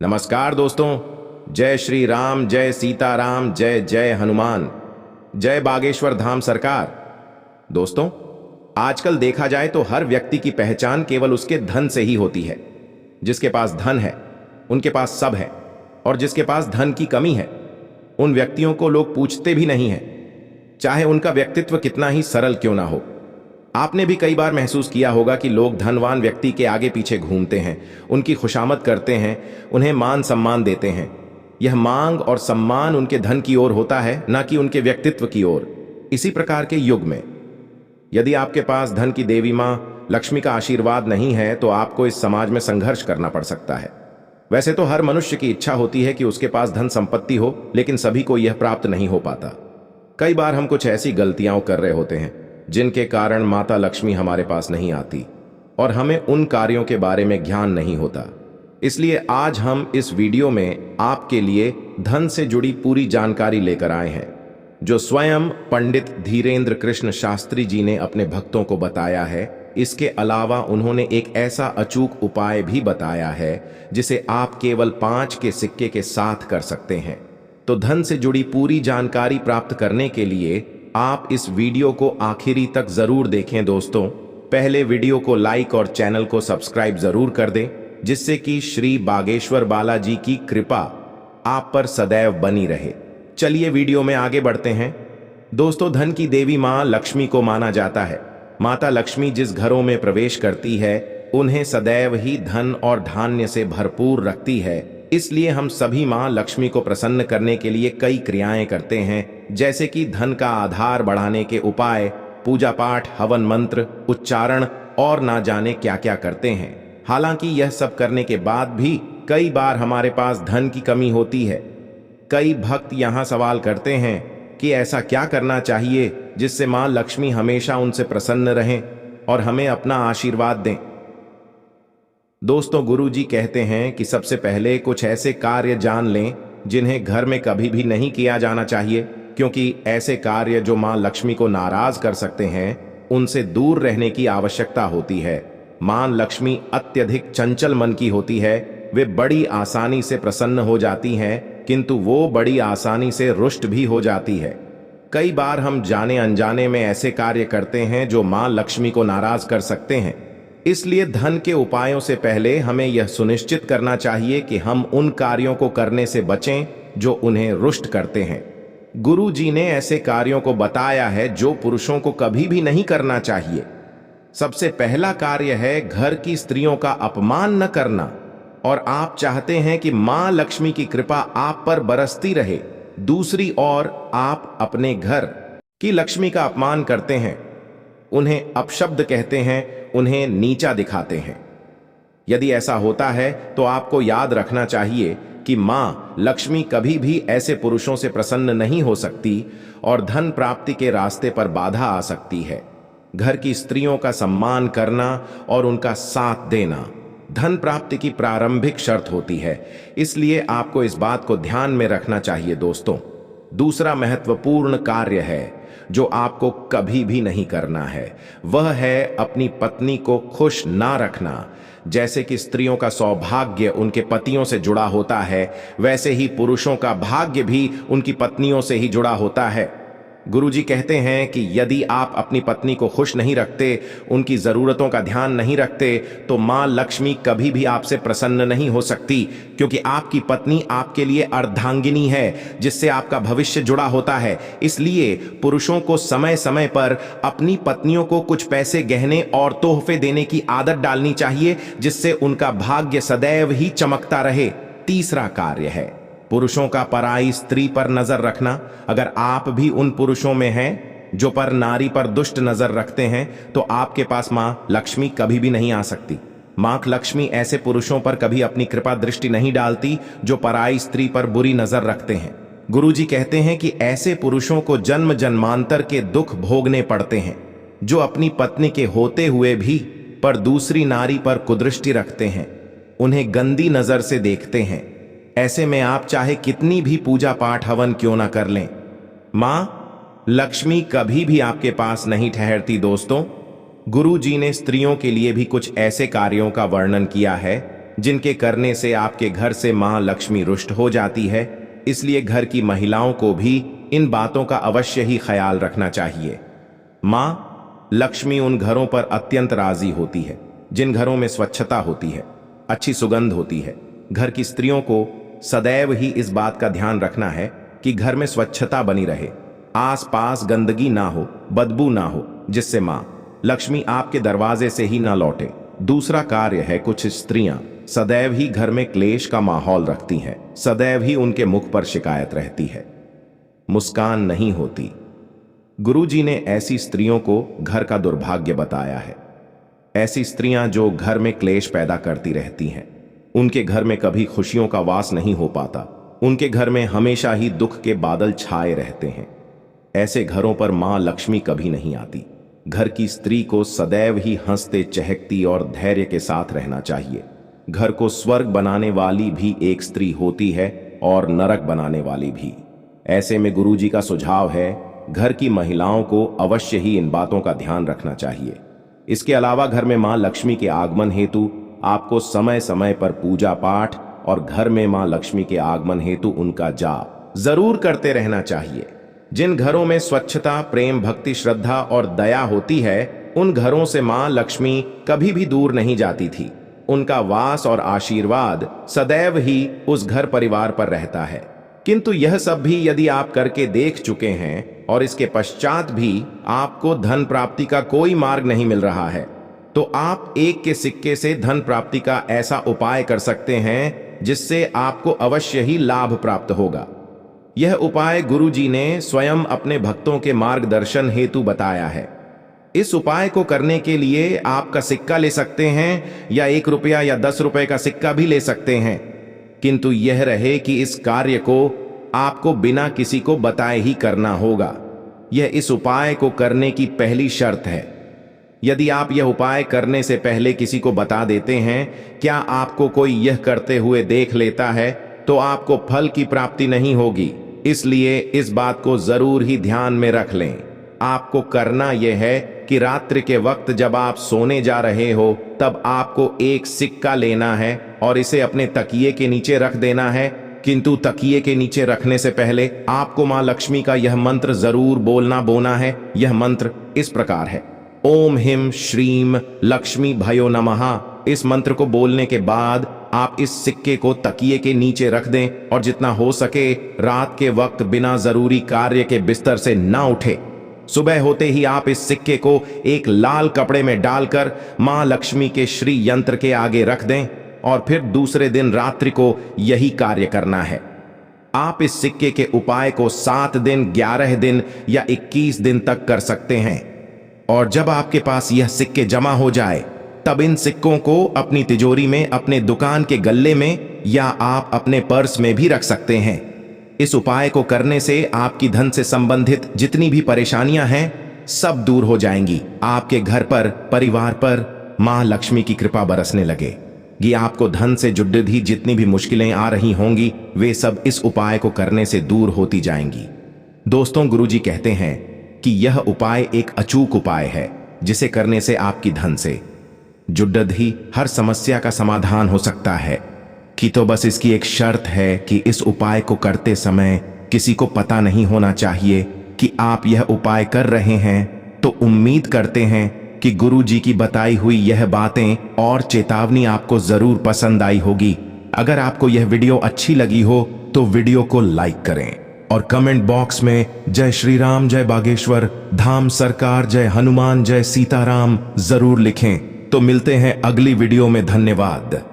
नमस्कार दोस्तों, जय श्री राम, जय सीताराम, जय जय हनुमान, जय बागेश्वर धाम सरकार। दोस्तों, आजकल देखा जाए तो हर व्यक्ति की पहचान केवल उसके धन से ही होती है। जिसके पास धन है उनके पास सब है, और जिसके पास धन की कमी है उन व्यक्तियों को लोग पूछते भी नहीं हैं, चाहे उनका व्यक्तित्व कितना ही सरल क्यों ना हो। आपने भी कई बार महसूस किया होगा कि लोग धनवान व्यक्ति के आगे पीछे घूमते हैं, उनकी खुशामद करते हैं, उन्हें मान सम्मान देते हैं। यह मांग और सम्मान उनके धन की ओर होता है, ना कि उनके व्यक्तित्व की ओर। इसी प्रकार के युग में यदि आपके पास धन की देवी मां लक्ष्मी का आशीर्वाद नहीं है तो आपको इस समाज में संघर्ष करना पड़ सकता है। वैसे तो हर मनुष्य की इच्छा होती है कि उसके पास धन संपत्ति हो, लेकिन सभी को यह प्राप्त नहीं हो पाता। कई बार हम कुछ ऐसी गलतियां कर रहे होते हैं जिनके कारण माता लक्ष्मी हमारे पास नहीं आती, और हमें उन कार्यों के बारे में ज्ञान नहीं होता। इसलिए आज हम इस वीडियो में आपके लिए धन से जुड़ी पूरी जानकारी लेकर आए हैं, जो स्वयं पंडित धीरेन्द्र कृष्ण शास्त्री जी ने अपने भक्तों को बताया है। इसके अलावा उन्होंने एक ऐसा अचूक उपाय भी बताया है जिसे आप केवल 5 के सिक्के के साथ कर सकते हैं। तो धन से जुड़ी पूरी जानकारी प्राप्त करने के लिए आप इस वीडियो को आखिरी तक जरूर देखें। दोस्तों, पहले वीडियो को लाइक और चैनल को सब्सक्राइब जरूर कर दें, जिससे कि श्री बागेश्वर बालाजी की कृपा आप पर सदैव बनी रहे। चलिए वीडियो में आगे बढ़ते हैं। दोस्तों, धन की देवी मां लक्ष्मी को माना जाता है। माता लक्ष्मी जिस घरों में प्रवेश करती है उन्हें सदैव ही धन और धान्य से भरपूर रखती है। इसलिए हम सभी मां लक्ष्मी को प्रसन्न करने के लिए कई क्रियाएं करते हैं, जैसे कि धन का आधार बढ़ाने के उपाय, पूजा पाठ, हवन मंत्र, उच्चारण और ना जाने क्या क्या करते हैं। हालांकि यह सब करने के बाद भी कई बार हमारे पास धन की कमी होती है। कई भक्त यहाँ सवाल करते हैं कि ऐसा क्या करना चाहिए जिससे मां लक्ष्मी हमेशा उनसे प्रसन्न रहें और हमें अपना आशीर्वाद दें। दोस्तों, गुरुजी कहते हैं कि सबसे पहले कुछ ऐसे कार्य जान लें जिन्हें घर में कभी भी नहीं किया जाना चाहिए, क्योंकि ऐसे कार्य जो मां लक्ष्मी को नाराज कर सकते हैं उनसे दूर रहने की आवश्यकता होती है। मां लक्ष्मी अत्यधिक चंचल मन की होती है। वे बड़ी आसानी से प्रसन्न हो जाती हैं, किंतु वो बड़ी आसानी से रुष्ट भी हो जाती है। कई बार हम जाने अनजाने में ऐसे कार्य करते हैं जो मां लक्ष्मी को नाराज कर सकते हैं। इसलिए धन के उपायों से पहले हमें यह सुनिश्चित करना चाहिए कि हम उन कार्यों को करने से बचें जो उन्हें रुष्ट करते हैं। गुरु जी ने ऐसे कार्यों को बताया है जो पुरुषों को कभी भी नहीं करना चाहिए। सबसे पहला कार्य है घर की स्त्रियों का अपमान न करना, और आप चाहते हैं कि मां लक्ष्मी की कृपा आप पर बरसती रहे। दूसरी ओर आप अपने घर की लक्ष्मी का अपमान करते हैं, उन्हें अपशब्द कहते हैं, उन्हें नीचा दिखाते हैं। यदि ऐसा होता है तो आपको याद रखना चाहिए कि मां लक्ष्मी कभी भी ऐसे पुरुषों से प्रसन्न नहीं हो सकती और धन प्राप्ति के रास्ते पर बाधा आ सकती है। घर की स्त्रियों का सम्मान करना और उनका साथ देना धन प्राप्ति की प्रारंभिक शर्त होती है। इसलिए आपको इस बात को ध्यान में रखना चाहिए। दोस्तों, दूसरा महत्वपूर्ण कार्य है जो आपको कभी भी नहीं करना है, वह है अपनी पत्नी को खुश ना रखना। जैसे कि स्त्रियों का सौभाग्य उनके पतियों से जुड़ा होता है, वैसे ही पुरुषों का भाग्य भी उनकी पत्नियों से ही जुड़ा होता है। गुरुजी कहते हैं कि यदि आप अपनी पत्नी को खुश नहीं रखते, उनकी जरूरतों का ध्यान नहीं रखते, तो मां लक्ष्मी कभी भी आपसे प्रसन्न नहीं हो सकती, क्योंकि आपकी पत्नी आपके लिए अर्धांगिनी है, जिससे आपका भविष्य जुड़ा होता है। इसलिए पुरुषों को समय समय पर अपनी पत्नियों को कुछ पैसे, गहने और तोहफे देने की आदत डालनी चाहिए, जिससे उनका भाग्य सदैव ही चमकता रहे। तीसरा कार्य है पुरुषों का पराई स्त्री पर नजर रखना। अगर आप भी उन पुरुषों में हैं जो पर नारी पर दुष्ट नजर रखते हैं, तो आपके पास मां लक्ष्मी कभी भी नहीं आ सकती। मां लक्ष्मी ऐसे पुरुषों पर कभी अपनी कृपा दृष्टि नहीं डालती जो पराई स्त्री पर बुरी नजर रखते हैं। गुरुजी कहते हैं कि ऐसे पुरुषों को जन्म जन्मांतर के दुख भोगने पड़ते हैं, जो अपनी पत्नी के होते हुए भी पर दूसरी नारी पर कुदृष्टि रखते हैं, उन्हें गंदी नजर से देखते हैं। ऐसे में आप चाहे कितनी भी पूजा पाठ हवन क्यों ना कर लें, मां लक्ष्मी कभी भी आपके पास नहीं ठहरती। दोस्तों, गुरु जी ने स्त्रियों के लिए भी कुछ ऐसे कार्यों का वर्णन किया है जिनके करने से आपके घर से मां लक्ष्मी रुष्ट हो जाती है। इसलिए घर की महिलाओं को भी इन बातों का अवश्य ही ख्याल रखना चाहिए। मां लक्ष्मी उन घरों पर अत्यंत राजी होती है जिन घरों में स्वच्छता होती है, अच्छी सुगंध होती है। घर की स्त्रियों को सदैव ही इस बात का ध्यान रखना है कि घर में स्वच्छता बनी रहे, आसपास गंदगी ना हो, बदबू ना हो, जिससे मां लक्ष्मी आपके दरवाजे से ही ना लौटे। दूसरा कार्य है, कुछ स्त्रियां सदैव ही घर में क्लेश का माहौल रखती हैं। सदैव ही उनके मुख पर शिकायत रहती है, मुस्कान नहीं होती। गुरुजी ने ऐसी स्त्रियों को घर का दुर्भाग्य बताया है। ऐसी स्त्रियां जो घर में क्लेश पैदा करती रहती हैं, उनके घर में कभी खुशियों का वास नहीं हो पाता। उनके घर में हमेशा ही दुख के बादल छाए रहते हैं। ऐसे घरों पर मां लक्ष्मी कभी नहीं आती। घर की स्त्री को सदैव ही हंसते चहकती और धैर्य के साथ रहना चाहिए। घर को स्वर्ग बनाने वाली भी एक स्त्री होती है और नरक बनाने वाली भी। ऐसे में गुरुजी का सुझाव है, घर की महिलाओं को अवश्य ही इन बातों का ध्यान रखना चाहिए। इसके अलावा घर में मां लक्ष्मी के आगमन हेतु आपको समय समय पर पूजा पाठ और घर में मां लक्ष्मी के आगमन हेतु उनका जाप जरूर करते रहना चाहिए। जिन घरों में स्वच्छता, प्रेम, भक्ति, श्रद्धा और दया होती है, उन घरों से मां लक्ष्मी कभी भी दूर नहीं जाती थी। उनका वास और आशीर्वाद सदैव ही उस घर परिवार पर रहता है। किंतु यह सब भी यदि आप करके देख चुके हैं और इसके पश्चात भी आपको धन प्राप्ति का कोई मार्ग नहीं मिल रहा है, तो आप एक के सिक्के से धन प्राप्ति का ऐसा उपाय कर सकते हैं जिससे आपको अवश्य ही लाभ प्राप्त होगा। यह उपाय गुरुजी ने स्वयं अपने भक्तों के मार्गदर्शन हेतु बताया है। इस उपाय को करने के लिए आपका सिक्का ले सकते हैं या 1 रुपया या 10 रुपए का सिक्का भी ले सकते हैं। किंतु यह रहे कि इस कार्य को आपको बिना किसी को बताए ही करना होगा। यह इस उपाय को करने की पहली शर्त है। यदि आप यह उपाय करने से पहले किसी को बता देते हैं, क्या आपको कोई यह करते हुए देख लेता है, तो आपको फल की प्राप्ति नहीं होगी। इसलिए इस बात को जरूर ही ध्यान में रख लें। आपको करना यह है कि रात्रि के वक्त जब आप सोने जा रहे हो, तब आपको एक सिक्का लेना है और इसे अपने तकिए के नीचे रख देना है। किंतु तकिए के नीचे रखने से पहले आपको मां लक्ष्मी का यह मंत्र जरूर बोलना है। यह मंत्र इस प्रकार है, ओम हिम श्रीम लक्ष्मी भयो नमः। इस मंत्र को बोलने के बाद आप इस सिक्के को तकिए के नीचे रख दें और जितना हो सके रात के वक्त बिना जरूरी कार्य के बिस्तर से ना उठे। सुबह होते ही आप इस सिक्के को एक लाल कपड़े में डालकर मां लक्ष्मी के श्री यंत्र के आगे रख दें और फिर दूसरे दिन रात्रि को यही कार्य करना है। आप इस सिक्के के उपाय को 7 दिन, 11 दिन या 21 दिन तक कर सकते हैं। और जब आपके पास यह सिक्के जमा हो जाए, तब इन सिक्कों को अपनी तिजोरी में, अपने दुकान के गल्ले में या आप अपने पर्स में भी रख सकते हैं। इस उपाय को करने से आपकी धन से संबंधित जितनी भी परेशानियां हैं, सब दूर हो जाएंगी। आपके घर पर, परिवार पर मां लक्ष्मी की कृपा बरसने लगे। ये आपको धन से जुड़ी जितनी भी मुश्किलें आ रही होंगी, वे सब इस उपाय को करने से दूर होती जाएंगी। दोस्तों, गुरुजी कहते हैं कि यह उपाय एक अचूक उपाय है, जिसे करने से आपकी धन से जुड़ी हर समस्या का समाधान हो सकता है। कि तो बस इसकी एक शर्त है कि इस उपाय को करते समय किसी को पता नहीं होना चाहिए कि आप यह उपाय कर रहे हैं। तो उम्मीद करते हैं कि गुरुजी की बताई हुई यह बातें और चेतावनी आपको जरूर पसंद आई होगी। अगर आपको यह वीडियो अच्छी लगी हो तो वीडियो को लाइक करें और कमेंट बॉक्स में जय श्री राम, जय बागेश्वर धाम सरकार, जय हनुमान, जय सीताराम जरूर लिखें। तो मिलते हैं अगली वीडियो में। धन्यवाद।